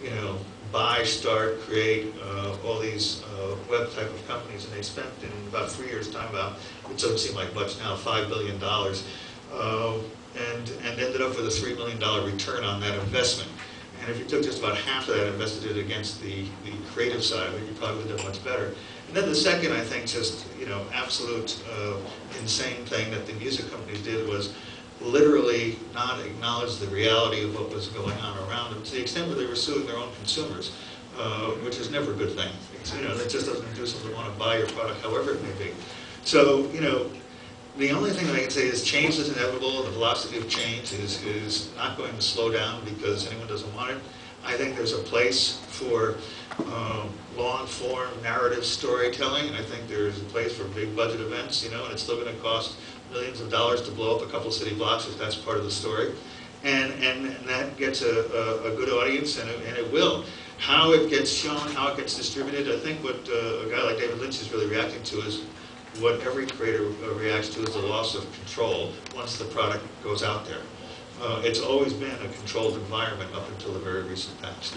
you know, buy, start, create all these web type of companies, and they spent in about 3 years' time about, it doesn't seem like much now, $5 billion, and ended up with a $3 million return on that investment. And if you took just about half of that and invested it against the creative side of it, you probably would have done much better. And then the second, I think, just, you know, absolute insane thing that the music companies did was literally not acknowledge the reality of what was going on around them, to the extent where they were suing their own consumers, which is never a good thing. You know, that just doesn't induce them to want to buy your product, however it may be. So, you know, the only thing that I can say is change is inevitable. The velocity of change is not going to slow down because anyone doesn't want it. I think there's a place for long-form narrative storytelling, and I think there's a place for big budget events, you know, and it's still going to cost millions of dollars to blow up a couple city blocks if that's part of the story. And that gets a good audience, and it will. How it gets shown, how it gets distributed, I think what a guy like David Lynch is really reacting to is what every creator reacts to is the loss of control once the product goes out there. It's always been a controlled environment up until the very recent past.